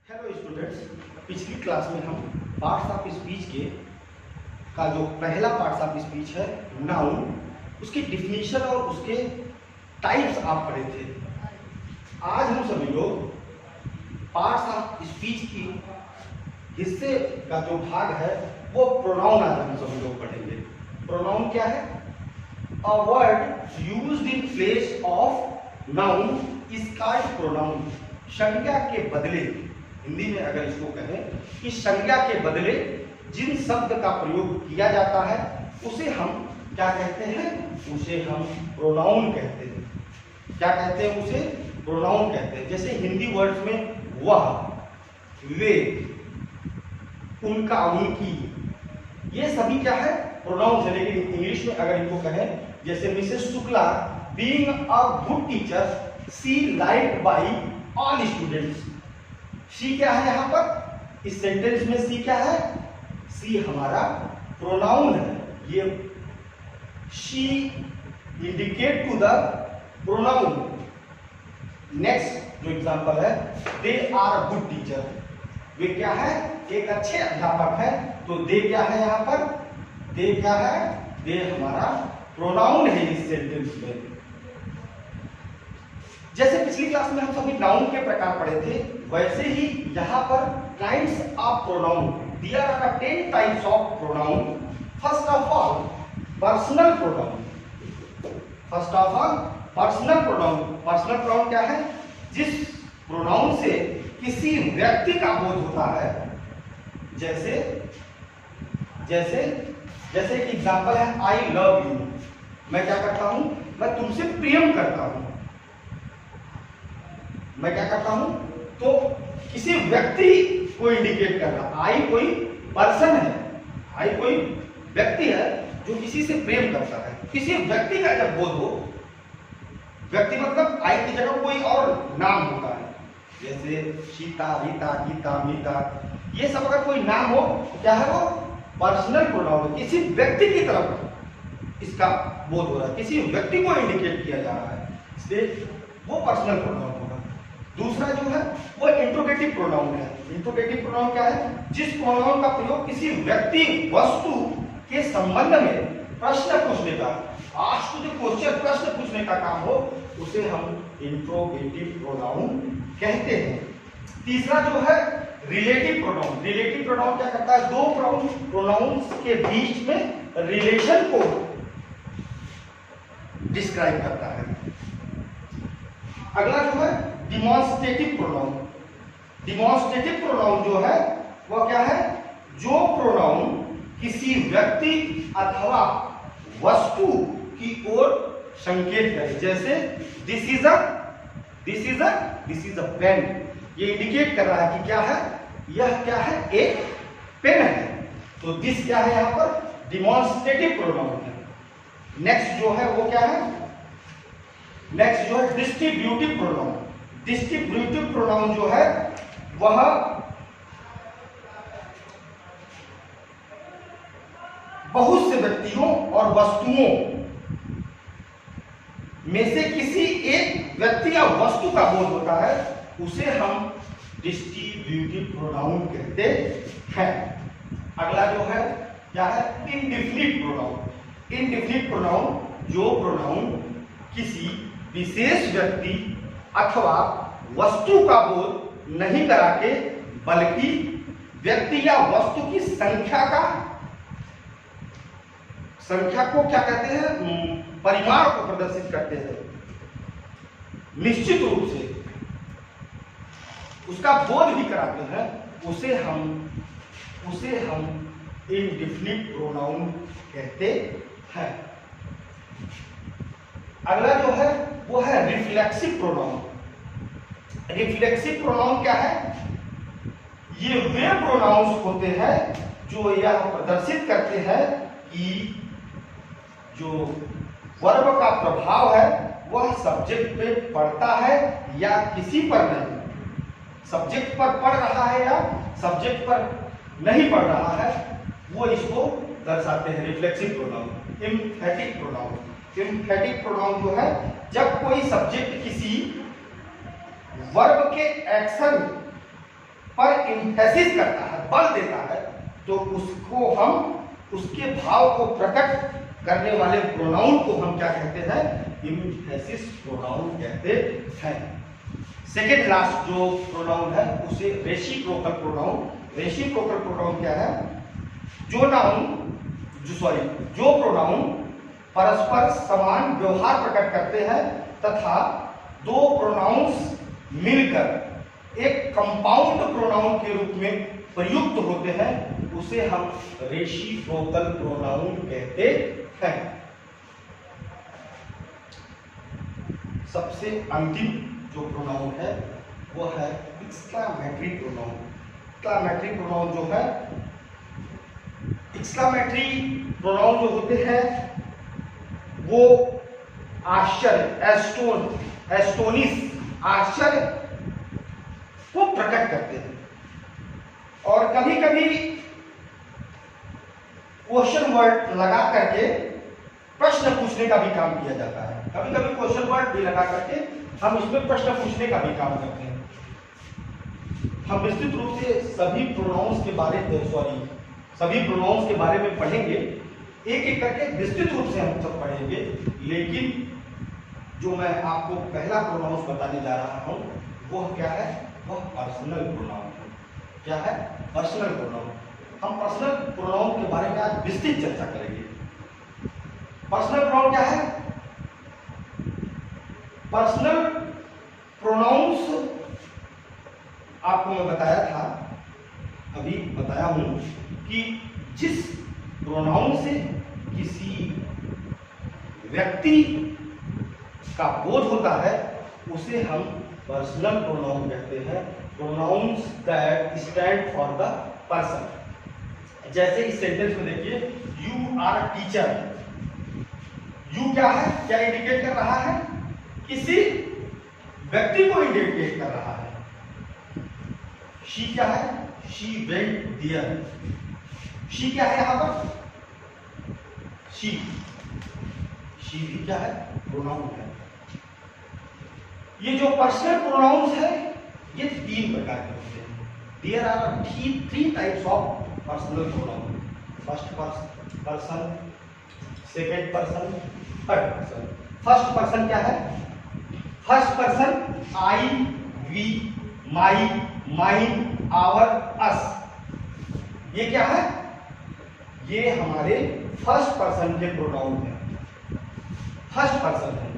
Hello students, पिछली class में हम पार्ट्स ऑफ स्पीच के का जो पहला पार्ट्स ऑफ स्पीच है नाउन, उसकी डिफिनीशन और उसके टाइप्स आप पढ़े थे। आज हम सभी लोग पार्ट्स ऑफ स्पीच की हिस्से का जो भाग है वो प्रोनाउन आज हम सभी लोग पढ़ेंगे। प्रोनाउन क्या है? A word used in place of noun is called pronoun. संज्ञा के बदले, हिंदी में अगर इसको कहें कि संज्ञा के बदले जिन शब्द का प्रयोग किया जाता है उसे हम क्या कहते हैं? उसे हम प्रोनाउन कहते हैं। क्या कहते हैं? उसे प्रोनाउन कहते हैं। जैसे हिंदी वर्ड्स में वह, वे, उनका, उनकी, ये सभी क्या है? प्रोनाउन है। लेकिन इंग्लिश में अगर इनको कहें, जैसे Mrs Shukla being a good teacher she liked by all students. She क्या है यहाँ पर? इस सेंटेंस में शी क्या है? शी हमारा प्रोनाउन है। ये she indicate to the pronoun. Next जो एग्जांपल है, दे आर गुड टीचर। वे क्या है? एक अच्छे अध्यापक है। तो दे क्या है यहाँ पर? दे क्या है? दे हमारा प्रोनाउन है इस सेंटेंस में। जैसे पिछली क्लास में हम सभी नाउन के प्रकार पढ़े थे, वैसे ही यहाँ पर kinds of pronoun. There are 10 types of pronoun. First of all personal pronoun. First of all personal pronoun. Personal pronoun क्या है? जिस प्रोनाउन से किसी व्यक्ति का बोध होता है। जैसे जैसे जैसे एक एग्जांपल है, आई लव यू। मैं क्या करता हूं? मैं तुमसे प्रेम करता हूं। मैं क्या करता हूं? तो किसी व्यक्ति को इंडिकेट कर रहा। आई कोई पर्सन है, आई कोई व्यक्ति है जो किसी से प्रेम करता है। किसी व्यक्ति का जब बोध हो, व्यक्ति मतलब आई की जगह कोई और नाम होता है, जैसे सीता, रीता, गीता, मीता, ये सब अगर कोई नाम हो, क्या है वो? Personal pronoun. किसी व्यक्ति की तरफ इसका बोध हो रहा है, किसी व्यक्ति को इंडिकेट किया जा रहा है, इसलिए वो पर्सनल प्रोनाउन होगा। दूसरा जो है वो इंट्रोगेटिव प्रोनाउन है। इंट्रोगेटिव प्रोनाउन क्या है? जिस प्रोनाउन का प्रयोग किसी व्यक्ति, वस्तु के संबंध में प्रश्न पूछने का, आस्क द क्वेश्चन, प्रश्न पूछने का काम हो, उसे हम इंट्रोगेटिव प्रोनाउन कहते हैं। तीसरा जो है रिलेटिव प्रोनाउन। रिलेटिव प्रोनाउन क्या करता है? दो प्रोनाउंस के बीच में रिलेशन को डिस्क्राइब करता है। अगला जो है डिमॉन्स्ट्रेटिव प्रोनाउन। डिमॉन्स्ट्रेटिव प्रोनाउन जो है वह क्या है? जो प्रोनाउन किसी व्यक्ति अथवा वस्तु की ओर संकेत करे। जैसे दिस इज अ पेन। ये इंडिकेट कर रहा है कि क्या है? यह क्या है? एक पेन है। तो दिस क्या है यहाँ पर? डिमॉन्स्ट्रेटिव प्रोनाउन है। नेक्स्ट जो है वो क्या है? नेक्स्ट जो है डिस्ट्रीब्यूटिव प्रोनाउन। डिस्ट्रीब्यूटिव प्रोनाउन जो है वह बहुत से व्यक्तियों और वस्तुओं में से किसी एक व्यक्ति या वस्तु का बोध होता है, उसे हम डिस्ट्रीब्यूटिव प्रोनाउन कहते हैं। अगला जो है क्या है? Indefinite pronoun. इनडिफिनिट प्रोनाउन, जो प्रोनाउन किसी विशेष व्यक्ति अथवा वस्तु का बोध नहीं करा के, बल्कि व्यक्ति या वस्तु की संख्या को क्या कहते हैं? परिमाण को प्रदर्शित करते हैं। निश्चित रूप से उसका बोध भी कराते हैं, उसे हम इनडिफिनिट प्रोनाउन कहते हैं। अगला जो है वो है रिफ्लेक्सिव प्रोनाउन। रिफ्लेक्सिव प्रोनाउन क्या है? ये वे प्रोनाउंस होते हैं जो यह प्रदर्शित करते हैं कि जो वर्ब का प्रभाव है वह सब्जेक्ट पे पड़ता है या किसी पर नहीं। सब्जेक्ट पर पड़ रहा है या सब्जेक्ट पर नहीं पड़ रहा है, वो इसको दर्शाते हैं reflexive pronoun. Emphatic pronoun. Emphatic pronoun जो है जब कोई सब्जेक्ट किसी वर्ब के एक्शन पर एम्फेसिस करता है, बल देता है, तो उसको हम, उसके भाव को प्रकट करने वाले प्रोनाउन को हम क्या कहते हैं? एम्फेसिस प्रोनाउन कहते हैं। सेकेंड लास्ट जो प्रोनाउन है उसे रेसिप्रोकल प्रोनाउन। रेसिप्रोकल प्रोनाउन क्या है? जो प्रोनाउन परस्पर समान व्यवहार प्रकट करते हैं तथा दो प्रोनाउंस मिलकर एक कंपाउंड प्रोनाउन के रूप में प्रयुक्त होते हैं, उसे हम रेसिप्रोकल प्रोनाउन कहते हैं। सबसे अंतिम जो प्रोनाउन है वो है एक्सक्लामेटरी प्रोनाउन। एक्सक्लामेटरी प्रोनाउन जो है, एक्सक्लामेटरी प्रोनाउन जो होते हैं वो आश्चर्य, एस्टोनिश, आश्चर्य को प्रकट करते हैं। और कभी कभी क्वेश्चन वर्ड लगा करके प्रश्न पूछने का भी काम किया जाता है। कभी कभी क्वेश्चन वर्ड भी लगा करके हम इसमें प्रश्न पूछने का भी काम करते हैं। हम विस्तृत रूप से सभी प्रोनाउंस के बारे में पढ़ेंगे, एक एक करके विस्तृत रूप से हम सब पढ़ेंगे। लेकिन जो मैं आपको पहला प्रोनाउंस बताने जा रहा हूं वो क्या है? वह पर्सनल प्रोनाउन है। क्या है? Personal pronoun. हम पर्सनल प्रोनाउन के बारे में आज विस्तृत चर्चा करेंगे। पर्सनल प्रोनाउन क्या है? पर्सनल प्रोनाउंस आपको मैं बताया था, अभी बताया हूं कि जिस प्रोनाउन से किसी व्यक्ति का बोध होता है उसे हम पर्सनल प्रोनाउन कहते हैं। Pronouns that stand for the person. जैसे इस सेंटेंस में देखिए, यू आर टीचर। यू क्या है? क्या इंडिकेट कर रहा है? किसी व्यक्ति को इंडिकेट कर रहा है। शी क्या है? She went there. शी क्या है यहां पर? शी भी क्या है? प्रोनाउन है। ये जो पर्सनल प्रोनाउंस है ये तीन प्रकार के होते हैं। There are three types of personal pronoun. First person, second person, third person. First person क्या है? First person I, we, my, mine, our, us. ये क्या है? ये हमारे फर्स्ट पर्सन के प्रोनाउन है। फर्स्ट पर्सन है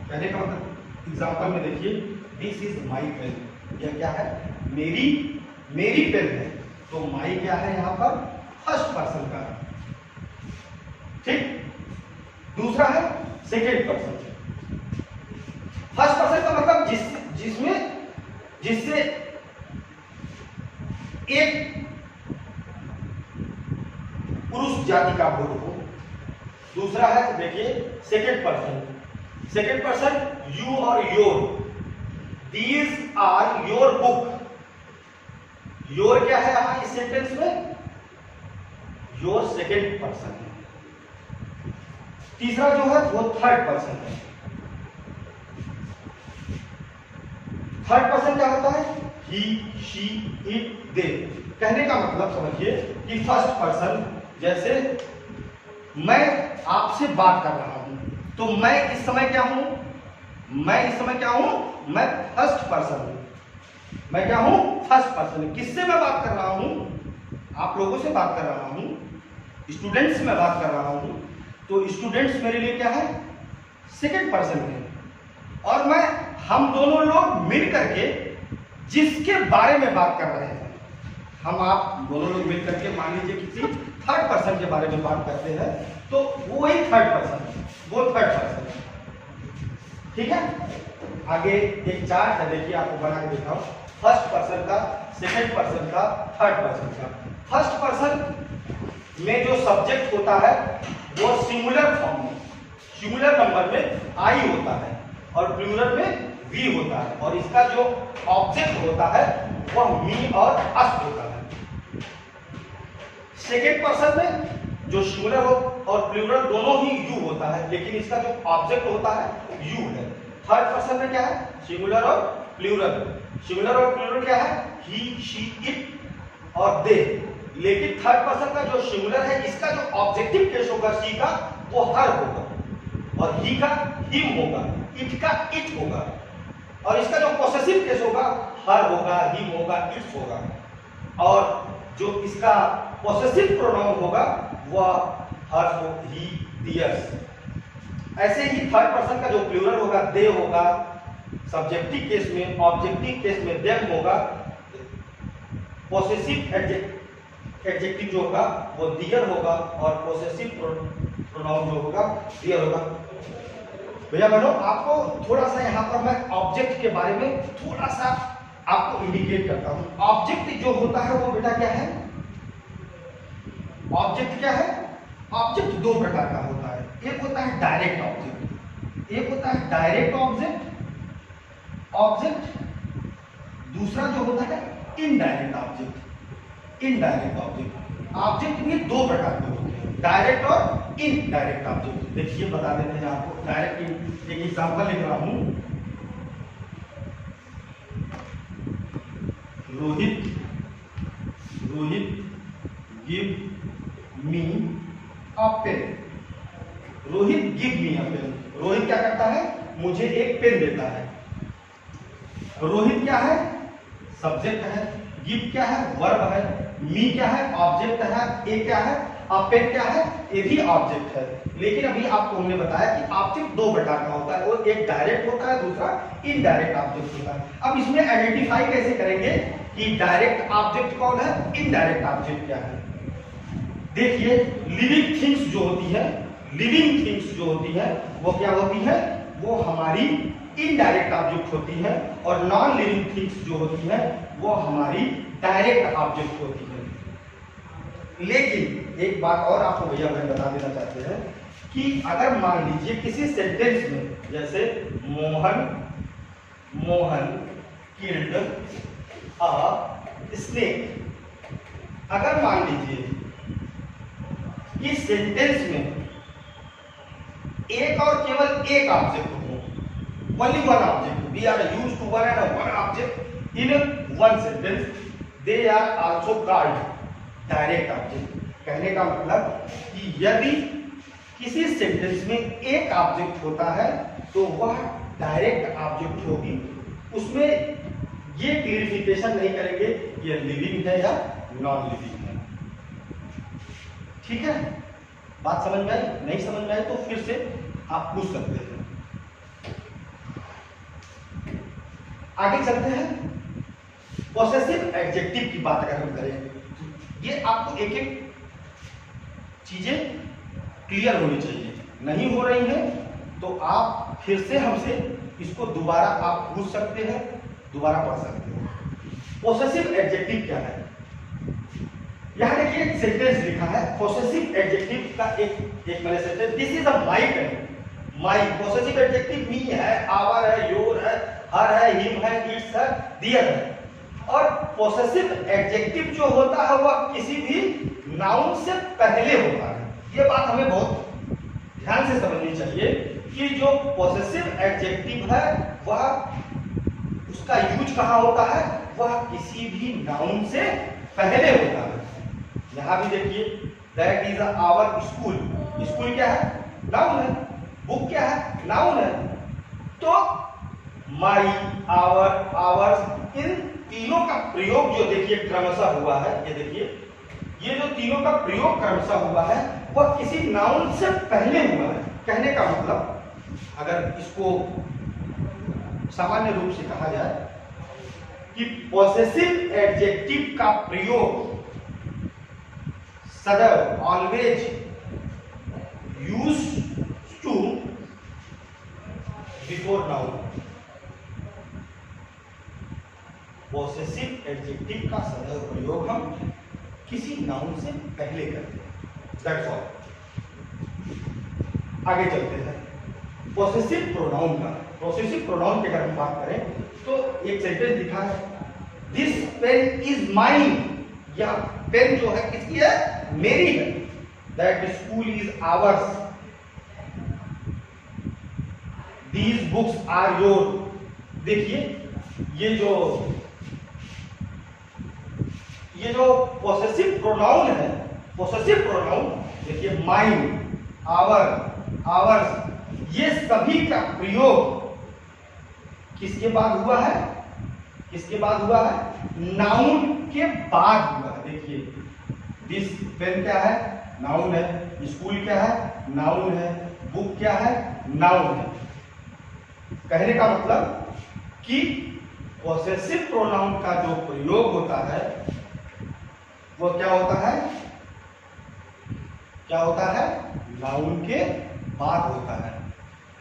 कहने का मतलब, एग्जाम्पल में देखिए, दिस इज माई पेन। यह क्या है? मेरी पेन है। तो माई क्या है यहां पर? फर्स्ट पर्सन का। ठीक। दूसरा है सेकेंड पर्सन। फर्स्ट पर्सन का मतलब जिससे एक पुरुष जाति का बोध हो। दूसरा है देखिए second person. Second person you और your. These are your book. Your क्या है यहां इस सेंटेंस में? योर सेकेंड पर्सन है। तीसरा जो है वो थर्ड पर्सन है। थर्ड पर्सन क्या होता है? ही, शी, इट, दे। कहने का मतलब समझिए कि फर्स्ट पर्सन, जैसे मैं आपसे बात कर रहा हूं तो मैं इस समय क्या हूं? मैं फर्स्ट पर्सन हूं। मैं क्या हूं? First person. किससे मैं बात कर रहा हूं? आप लोगों से बात कर रहा हूं, स्टूडेंट्स से मैं बात कर रहा हूं। तो स्टूडेंट्स मेरे लिए क्या है? सेकेंड पर्सन है। और हम दोनों लोग मिल करके जिसके बारे में बात कर रहे हैं, आप दोनों लोग मिल करके मान लीजिए किसी थर्ड पर्सन के बारे में बात करते हैं, तो वो ही थर्ड पर्सन है, वो थर्ड पर्सन है। ठीक है। आगे एक चार्ट है, देखिए आपको बना के दिखाओ। फर्स्ट पर्सन का, सेकेंड पर्सन का, थर्ड पर्सन का। फर्स्ट पर्सन में जो सब्जेक्ट होता है वो सिंगुलर फॉर्म में, सिंगुलर नंबर में आई होता है और प्लूरल में वी होता है, और इसका जो ऑब्जेक्ट होता है वह मी और अस होता है। सेकेंड पर्सन में जो सिंगुलर और प्लूरल दोनों ही यू होता है, लेकिन इसका जो ऑब्जेक्ट होता है यू है। थर्ड पर्सन में क्या है? सिंगुलर और प्लूरल। सिंगुलर और प्लूरल क्या है? ही, शी, इट और दे। लेकिन थर्ड पर्सन का जो सिंगुलर है, इसका जो ऑब्जेक्टिव केस होगा शी का, वो हर होगा, और ही का हिम होगा, इट का इट होगा, और इसका जो पोसेसिव केस होगा हर होगा, हिम होगा, इट्स होगा, और जो इसका पोसेसिव प्रोनाउन होगा वह हर हो, ही, दियर्स। ऐसे ही थर्ड पर्सन का जो प्लूरल होगा दे होगा, सब्जेक्टिव केस में, ऑब्जेक्टिव केस में देम होगा, पोसेसिव एडजेक्टिव जो होगा वो दियर होगा, और पोसेसिव प्रोनाउन जो होगा दियर होगा। भैया बहनों, आपको थोड़ा सा यहाँ पर मैं ऑब्जेक्ट के बारे में थोड़ा सा आपको इंडिकेट करता हूँ। ऑब्जेक्ट जो होता है वो बेटा क्या है? ऑब्जेक्ट क्या है? ऑब्जेक्ट दो प्रकार का होता है। एक होता है डायरेक्ट ऑब्जेक्ट, एक होता है डायरेक्ट ऑब्जेक्ट, दूसरा जो होता है इनडायरेक्ट ऑब्जेक्ट। इनडायरेक्ट ऑब्जेक्ट में दो प्रकार के होते हैं, डायरेक्ट और इनडायरेक्ट ऑब्जेक्ट। देखिए बता देते हैं आपको। डायरेक्ट एक एग्जांपल लिख रहा हूं, रोहित गिव मी अ पेन। रोहित गिव मी अ पेन। रोहित क्या करता है? मुझे एक पेन देता है। रोहित क्या है? सब्जेक्ट है, गिव क्या है? वर्ब है, मी क्या है? ऑब्जेक्ट है, ए क्या है? पेन क्या है? ये भी ऑब्जेक्ट है। लेकिन अभी आपको हमने बताया कि ऑब्जेक्ट दो प्रकार का होता है, और एक डायरेक्ट होता है, दूसरा इनडायरेक्ट ऑब्जेक्ट होता है। अब इसमें आइडेंटिफाई कैसे करेंगे कि डायरेक्ट ऑब्जेक्ट कौन है, इनडायरेक्ट ऑब्जेक्ट क्या है? देखिए, लिविंग थिंग्स जो होती है, लिविंग थिंग्स जो होती है वो क्या होती है? वो हमारी इनडायरेक्ट ऑब्जेक्ट होती है, और नॉन लिविंग थिंग्स जो होती है वो हमारी डायरेक्ट ऑब्जेक्ट होती है। लेकिन एक बात और आपको भैया मैं बता देना चाहते हैं कि अगर मान लीजिए किसी सेंटेंस में, जैसे मोहन किल्ड अ स्नेक, अगर मान लीजिए कि सेंटेंस में एक और केवल एक ऑब्जेक्ट हो, only one object, we are used to one and one object in one sentence, they are also called direct object। कहने का मतलब कि यदि किसी सेंटेंस में एक ऑब्जेक्ट होता है तो वह डायरेक्ट ऑब्जेक्ट होगी। उसमें ये क्लियरिफिकेशन नहीं करेंगे ये लिविंग है या नॉन लिविंग है। ठीक है, बात समझ में आई? नहीं समझ में आई तो फिर से आप पूछ सकते हैं। आगे चलते हैं। पॉसेसिव एडजेक्टिव की बात अगर हम करें, ये आपको एक एक चीजें क्लियर होनी चाहिए। नहीं हो रही है तो आप फिर से हमसे इसको दोबारा आप पूछ सकते हैं, दोबारा पढ़ सकते हैं। पॉसेसिव एडजेक्टिव क्या है? यहां देखिए एक सेंटेंस लिखा है पॉसेसिव एडजेक्टिव का, एक मैंने sentence, this is a my pen. My possessive adjective मी है, आवर है, योर है, हर है, हिम है, इट्स है, दियर है। और पॉसेसिव एडजेक्टिव जो होता है वह किसी भी नाउन से पहले होता है। ये बात हमें बहुत ध्यान से समझनी चाहिए कि जो पॉसेसिव एडजेक्टिव है वह उसका यूज कहाँ होता है? वह किसी भी नाउन से पहले होता है। यहां भी देखिए, that is our school. School क्या है? नाउन है। बुक क्या है? नाउन है। तो माई, आवर, आवर्स, इन तीनों का प्रयोग जो देखिए क्रमशः हुआ है, ये देखिए, ये जो तीनों का प्रयोग क्रमशः हुआ है वह किसी नाउन से पहले हुआ है। कहने का मतलब अगर इसको सामान्य रूप से कहा जाए कि पॉसेसिव एडजेक्टिव का प्रयोग सदैव, always used to before noun. Possessive adjective का सदैव प्रयोग हम किसी नाउन से पहले करते हैं। That's all. आगे चलते हैं पॉसेसिव प्रोनाउन का। पॉसेसिव प्रोनाउन की अगर हम बात करें तो एक सेंटेंस लिखा है, दिस पेन इज माइन। यह पेन जो है किसकी है? मेरी है। That school is ours. These books are your. देखिए ये जो पोसेसिव प्रोनाउन है, पोसेसिव प्रोनाउन देखिए माइन, आवर, आवर्स, ये सभी का प्रयोग किसके बाद हुआ है? किसके बाद हुआ है? नाउन के बाद हुआ है। देखिए दिस पेन क्या है? नाउन है। स्कूल क्या है? नाउन है। बुक क्या है? नाउन है। कहने का मतलब कि पोसेसिव प्रोनाउन का जो प्रयोग होता है वो क्या होता है? क्या होता है? नाउन के बाद होता है।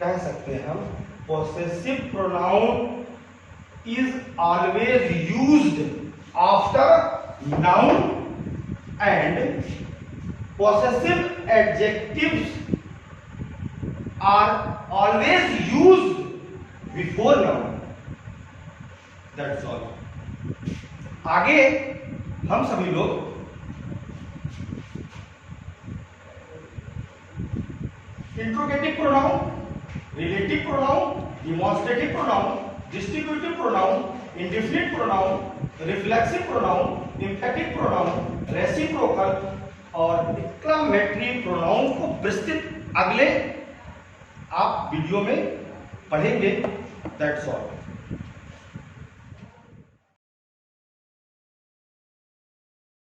कह सकते हैं हम possessive pronoun is always used after noun and possessive adjectives are always used before noun. That's all. आगे हम सभी लोग interrogative pronoun, relative pronoun, demonstrative pronoun, distributive pronoun, indefinite pronoun, reflexive pronoun, emphatic pronoun, reciprocal और exclamatory pronoun को विस्तृत अगले आप video में पढ़ेंगे। That's all.